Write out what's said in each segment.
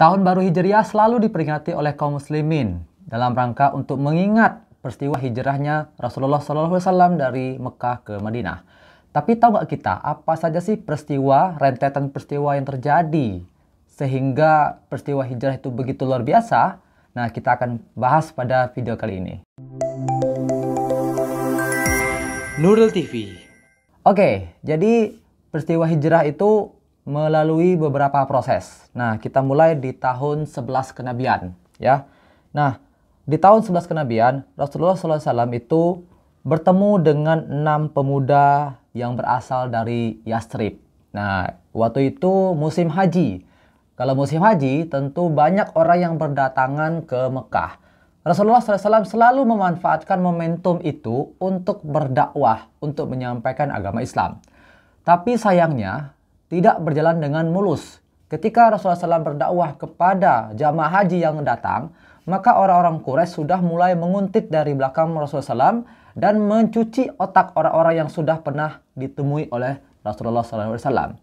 Tahun Baru Hijriah selalu diperingati oleh kaum muslimin dalam rangka untuk mengingat peristiwa hijrahnya Rasulullah SAW dari Mekah ke Madinah. Tapi tahu nggak kita apa saja sih peristiwa, rentetan peristiwa yang terjadi sehingga peristiwa hijrah itu begitu luar biasa? Nah, kita akan bahas pada video kali ini. Nurul TV. Oke, jadi peristiwa hijrah itu melalui beberapa proses. Nah, kita mulai di tahun 11 kenabian, ya. Nah, di tahun 11 kenabian, Rasulullah SAW itu bertemu dengan 6 pemuda yang berasal dari Yathrib. Nah, waktu itu musim haji. Kalau musim haji, tentu banyak orang yang berdatangan ke Mekah. Rasulullah SAW selalu memanfaatkan momentum itu untuk berdakwah, untuk menyampaikan agama Islam. Tapi sayangnya, tidak berjalan dengan mulus. Ketika Rasulullah SAW berdakwah kepada jamaah haji yang datang, maka orang-orang Quraisy sudah mulai menguntit dari belakang Rasulullah SAW dan mencuci otak orang-orang yang sudah pernah ditemui oleh Rasulullah SAW.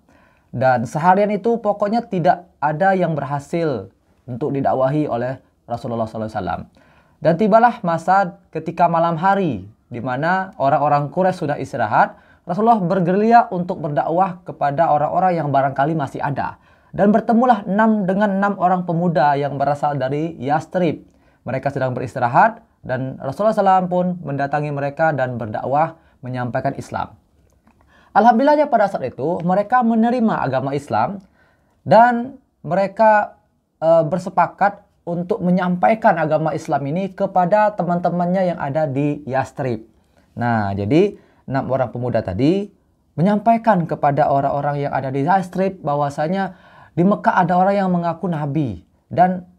Dan seharian itu pokoknya tidak ada yang berhasil untuk didakwahi oleh Rasulullah SAW. Dan tibalah masa ketika malam hari, di mana orang-orang Quraisy sudah istirahat, Rasulullah bergerilya untuk berdakwah kepada orang-orang yang barangkali masih ada. Dan bertemulah dengan 6 orang pemuda yang berasal dari Yathrib. Mereka sedang beristirahat dan Rasulullah SAW pun mendatangi mereka dan berdakwah menyampaikan Islam. Alhamdulillahnya pada saat itu mereka menerima agama Islam dan mereka bersepakat untuk menyampaikan agama Islam ini kepada teman-temannya yang ada di Yathrib. Nah, jadi 6 orang pemuda tadi menyampaikan kepada orang-orang yang ada di Yathrib bahwasanya di Mekah ada orang yang mengaku nabi. Dan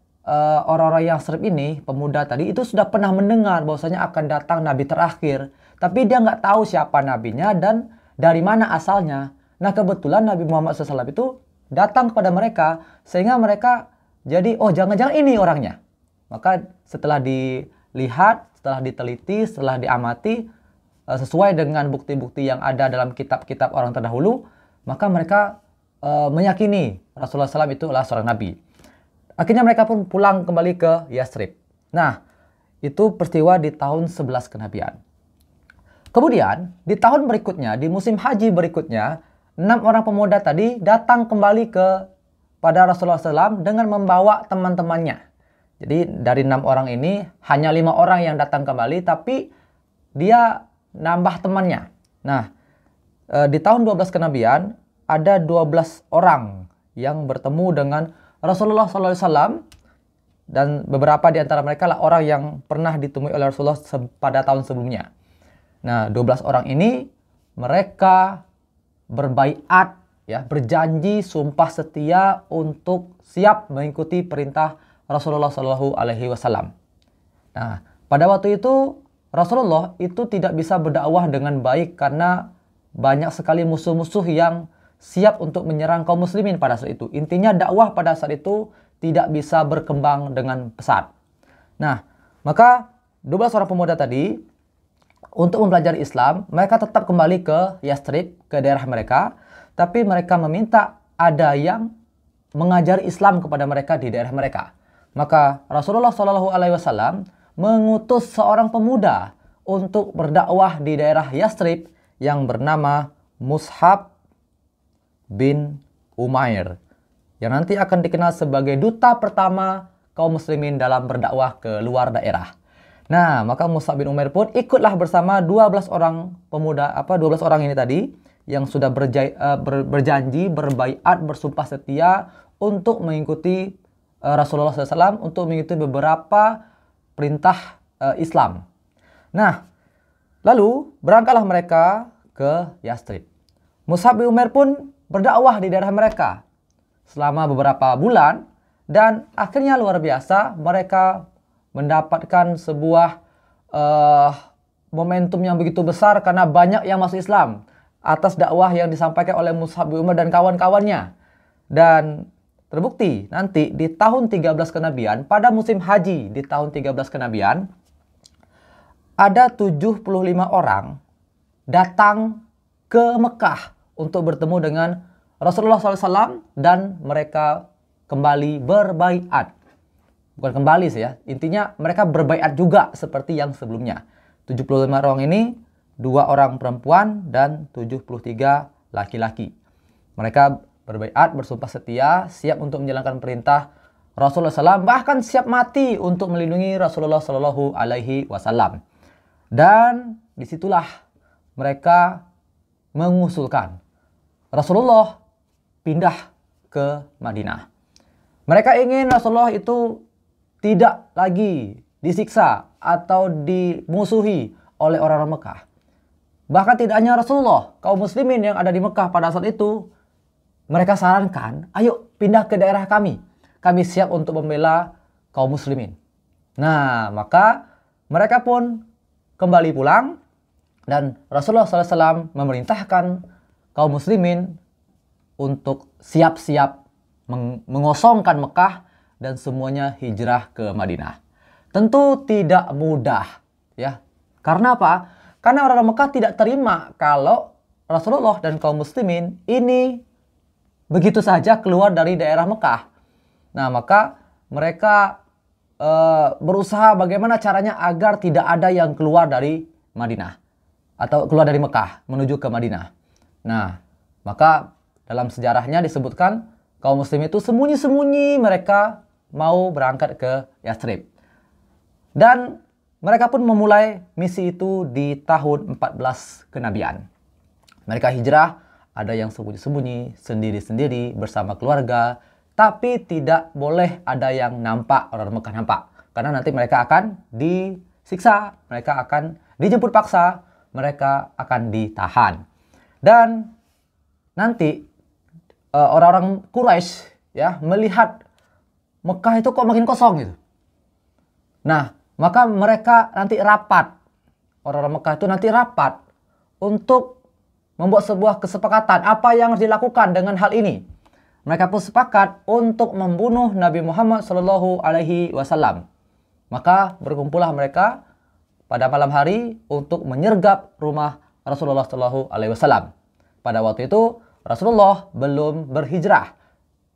orang-orang Yathrib ini, pemuda tadi, itu sudah pernah mendengar bahwasanya akan datang nabi terakhir. Tapi dia nggak tahu siapa nabinya dan dari mana asalnya. Nah, kebetulan Nabi Muhammad SAW itu datang kepada mereka sehingga mereka jadi, oh jangan-jangan ini orangnya. Maka setelah dilihat, setelah diteliti, setelah diamati, sesuai dengan bukti-bukti yang ada dalam kitab-kitab orang terdahulu, maka mereka meyakini Rasulullah SAW itu adalah seorang nabi. Akhirnya mereka pun pulang kembali ke Yathrib. Nah, itu peristiwa di tahun 11 kenabian. Kemudian, di tahun berikutnya, di musim haji berikutnya, 6 orang pemuda tadi datang kembali pada Rasulullah SAW dengan membawa teman-temannya. Jadi, dari 6 orang ini, hanya 5 orang yang datang kembali, tapi dia nambah temannya. Nah, di tahun 12 kenabian ada 12 orang yang bertemu dengan Rasulullah SAW dan beberapa di antara mereka lah orang yang pernah ditemui oleh Rasulullah pada tahun sebelumnya. Nah, 12 orang ini mereka berbaiat, ya, berjanji sumpah setia untuk siap mengikuti perintah Rasulullah SAW. Nah, pada waktu itu Rasulullah itu tidak bisa berdakwah dengan baik karena banyak sekali musuh-musuh yang siap untuk menyerang kaum muslimin pada saat itu. Intinya dakwah pada saat itu tidak bisa berkembang dengan pesat. Nah, maka 12 orang pemuda tadi untuk mempelajari Islam, mereka tetap kembali ke Yathrib, ke daerah mereka, tapi mereka meminta ada yang mengajari Islam kepada mereka di daerah mereka. Maka Rasulullah SAW mengutus seorang pemuda untuk berdakwah di daerah Yathrib yang bernama Mus'ab bin Umair, yang nanti akan dikenal sebagai duta pertama kaum muslimin dalam berdakwah ke luar daerah. Nah, maka Mus'ab bin Umair pun ikutlah bersama 12 orang pemuda, 12 orang ini tadi yang sudah berjanji, berbaiat, bersumpah setia untuk mengikuti Rasulullah SAW, untuk mengikuti beberapa perintah Islam. Nah, lalu berangkatlah mereka ke Yathrib. Mus'ab bin Umair pun berdakwah di daerah mereka selama beberapa bulan dan akhirnya luar biasa mereka mendapatkan sebuah momentum yang begitu besar karena banyak yang masuk Islam atas dakwah yang disampaikan oleh Mus'ab bin Umair dan kawan-kawannya. Dan terbukti nanti di tahun 13 kenabian, pada musim haji di tahun 13 kenabian, ada 75 orang datang ke Mekah untuk bertemu dengan Rasulullah SAW dan mereka kembali berbaiat. Bukan kembali sih ya, intinya mereka berbaiat juga seperti yang sebelumnya. 75 orang ini, 2 orang perempuan dan 73 laki-laki. Mereka berbaiat, bersumpah setia, siap untuk menjalankan perintah Rasulullah SAW, bahkan siap mati untuk melindungi Rasulullah Shallallahu Alaihi Wasallam. Dan disitulah mereka mengusulkan Rasulullah pindah ke Madinah. Mereka ingin Rasulullah itu tidak lagi disiksa atau dimusuhi oleh orang-orang Mekah. Bahkan tidak hanya Rasulullah, kaum muslimin yang ada di Mekah pada saat itu, mereka sarankan, ayo pindah ke daerah kami. Kami siap untuk membela kaum muslimin. Nah, maka mereka pun kembali pulang dan Rasulullah SAW memerintahkan kaum muslimin untuk siap-siap mengosongkan Mekah dan semuanya hijrah ke Madinah. Tentu tidak mudah, ya. Karena apa? Karena orang Mekah tidak terima kalau Rasulullah dan kaum muslimin ini begitu saja keluar dari daerah Mekah. Nah, maka mereka berusaha bagaimana caranya agar tidak ada yang keluar dari Madinah atau keluar dari Mekah menuju ke Madinah. Nah, maka dalam sejarahnya disebutkan kaum muslim itu sembunyi-sembunyi mereka mau berangkat ke Yathrib. Dan mereka pun memulai misi itu di tahun 14 kenabian. Mereka hijrah, ada yang sembunyi-sembunyi, sendiri-sendiri bersama keluarga, tapi tidak boleh ada yang nampak, orang Mekah nampak. Karena nanti mereka akan disiksa, mereka akan dijemput paksa, mereka akan ditahan. Dan nanti orang-orang Quraisy ya melihat Mekah itu kok makin kosong gitu. Nah, maka mereka nanti rapat. Orang-orang Mekah itu nanti rapat untuk membuat sebuah kesepakatan apa yang harus dilakukan dengan hal ini. Mereka pun sepakat untuk membunuh Nabi Muhammad Shallallahu Alaihi Wasallam. Maka berkumpullah mereka pada malam hari untuk menyergap rumah Rasulullah Shallallahu Alaihi Wasallam. Pada waktu itu Rasulullah belum berhijrah.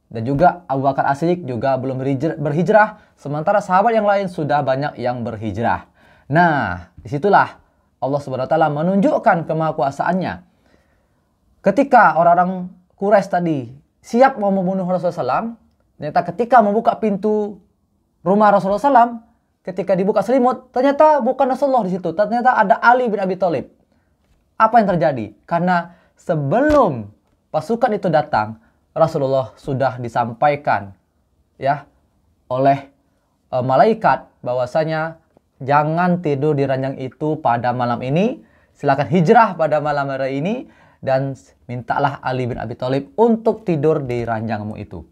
Dan juga Abu Bakar As-Siddiq juga belum berhijrah. Sementara sahabat yang lain sudah banyak yang berhijrah. Nah, disitulah Allah Subhanahu Wa Taala menunjukkan kemahakuasaannya. Ketika orang-orang Quraisy tadi siap mau membunuh Rasulullah SAW, ternyata ketika membuka pintu rumah Rasulullah SAW, ketika dibuka selimut, ternyata bukan Rasulullah di situ. Ternyata ada Ali bin Abi Thalib. Apa yang terjadi? Karena sebelum pasukan itu datang, Rasulullah sudah disampaikan ya oleh malaikat bahwasanya jangan tidur di ranjang itu pada malam ini, silakan hijrah pada malam hari ini dan mintalah Ali bin Abi Thalib untuk tidur di ranjangmu itu.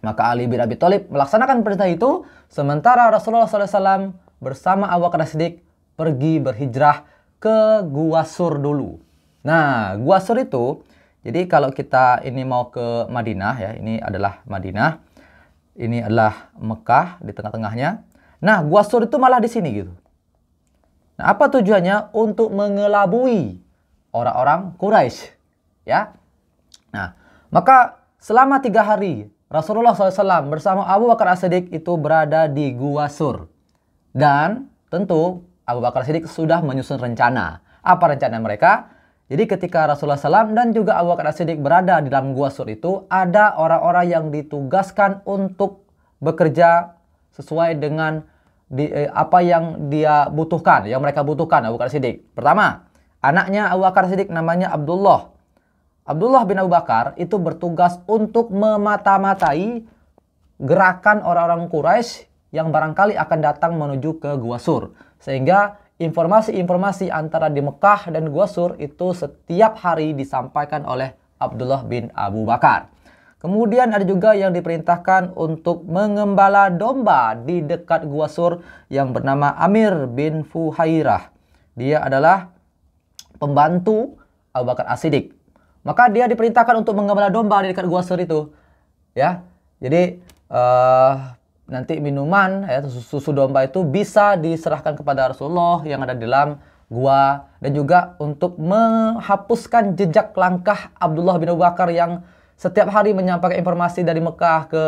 Maka Ali bin Abi Thalib melaksanakan perintah itu, sementara Rasulullah SAW bersama Abu Bakar As-Siddiq pergi berhijrah ke Gua Sur dulu. Nah, Gua Sur itu, jadi kalau kita ini mau ke Madinah ya, ini adalah Madinah, ini adalah Mekah di tengah-tengahnya. Nah, Gua Sur itu malah di sini gitu. Nah, apa tujuannya? Untuk mengelabui orang-orang Quraisy, ya. Nah, maka selama 3 hari Rasulullah SAW bersama Abu Bakar As-Siddiq itu berada di Gua Sur. Dan tentu Abu Bakar As-Siddiq sudah menyusun rencana. Apa rencana mereka? Jadi ketika Rasulullah SAW dan juga Abu Bakar As-Siddiq berada di dalam Gua Sur itu, ada orang-orang yang ditugaskan untuk bekerja sesuai dengan apa yang dia butuhkan, yang mereka butuhkan Abu Bakar As-Siddiq. Pertama, anaknya Abu Bakar As-Siddiq namanya Abdullah. Abdullah bin Abu Bakar itu bertugas untuk memata-matai gerakan orang-orang Quraisy yang barangkali akan datang menuju ke Gua Sur. Sehingga informasi-informasi antara di Mekah dan Gua Sur itu setiap hari disampaikan oleh Abdullah bin Abu Bakar. Kemudian ada juga yang diperintahkan untuk mengembala domba di dekat Gua Sur yang bernama Amir bin Fuhairah. Dia adalah pembantu Abu Bakar As-Siddiq. Maka dia diperintahkan untuk mengembala domba di dekat Gua Sur itu. Ya, jadi nanti minuman ya, susu domba itu bisa diserahkan kepada Rasulullah yang ada di dalam gua, dan juga untuk menghapuskan jejak langkah Abdullah bin Abu Bakar yang setiap hari menyampaikan informasi dari Mekah ke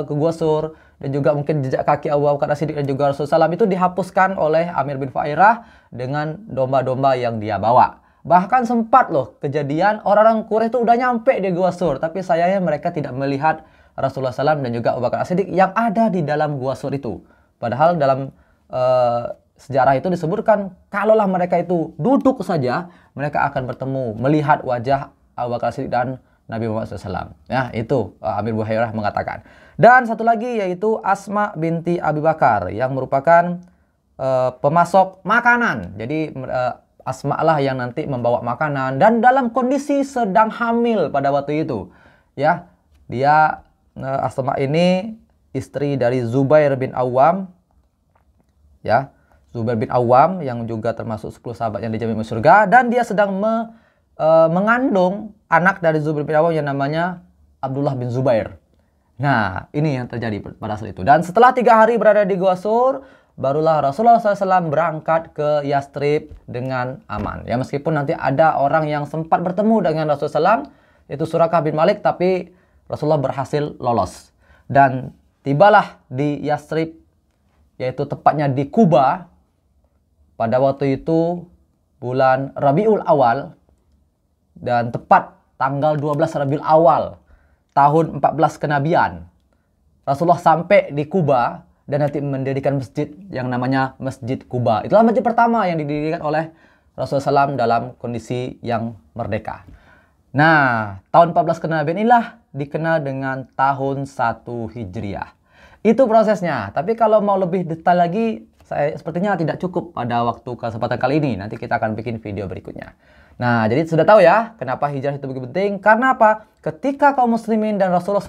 Gua Sur, dan juga mungkin jejak kaki Abu Bakar As-Siddiq dan juga Rasulullah SAW itu dihapuskan oleh Amir bin Fuhairah dengan domba-domba yang dia bawa. Bahkan sempat loh kejadian orang-orang Quraisy itu udah nyampe di Gua Sur, tapi sayangnya mereka tidak melihat Rasulullah SAW dan juga Abu Bakar As-Siddiq yang ada di dalam Gua Sur itu. Padahal dalam sejarah itu disebutkan kalaulah mereka itu duduk saja, mereka akan bertemu, melihat wajah Abu Bakar As-Siddiq dan Nabi Muhammad SAW. Ya, itu Amir bin Fuhairah mengatakan. Dan satu lagi yaitu Asma binti Abi Bakar yang merupakan pemasok makanan. Jadi Asma lah yang nanti membawa makanan dan dalam kondisi sedang hamil pada waktu itu. Ya, dia Asma ini istri dari Zubair bin Awam. Ya, Zubair bin Awam yang juga termasuk 10 sahabat yang dijamin masuk surga, dan dia sedang mengandung anak dari Zubair bin Awam yang namanya Abdullah bin Zubair. Nah, ini yang terjadi pada saat itu. Dan setelah 3 hari berada di Gua Sur, barulah Rasulullah SAW berangkat ke Yastrib dengan aman. Ya, meskipun nanti ada orang yang sempat bertemu dengan Rasulullah SAW, itu Surakah bin Malik, tapi Rasulullah berhasil lolos. Dan tibalah di Yastrib, yaitu tepatnya di Kuba, pada waktu itu bulan Rabiul Awal, dan tepat tanggal 12 Rabiul Awal tahun 14 kenabian, Rasulullah sampai di Kuba dan nanti mendirikan masjid yang namanya Masjid Kuba. Itulah masjid pertama yang didirikan oleh Rasulullah SAW dalam kondisi yang merdeka. Nah, tahun 14 kenabian inilah dikenal dengan tahun 1 Hijriah. Itu prosesnya. Tapi kalau mau lebih detail lagi, saya sepertinya tidak cukup pada waktu kesempatan kali ini. Nanti kita akan bikin video berikutnya. Nah, jadi sudah tahu ya kenapa hijrah itu begitu penting. Karena apa? Ketika kaum muslimin dan Rasulullah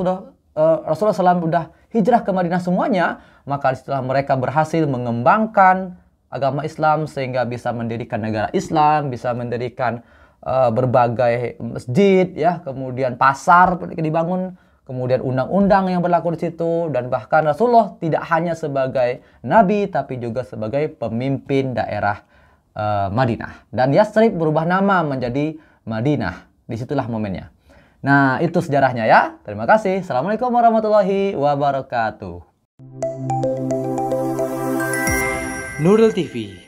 SAW sudah hijrah ke Madinah semuanya, maka disitulah mereka berhasil mengembangkan agama Islam sehingga bisa mendirikan negara Islam, bisa mendirikan berbagai masjid, ya, kemudian pasar dibangun, kemudian undang-undang yang berlaku di situ, dan bahkan Rasulullah tidak hanya sebagai nabi tapi juga sebagai pemimpin daerah Madinah. Dan Yastrib berubah nama menjadi Madinah. Disitulah momennya. Nah, itu sejarahnya ya. Terima kasih. Assalamualaikum warahmatullahi wabarakatuh. Nurul TV.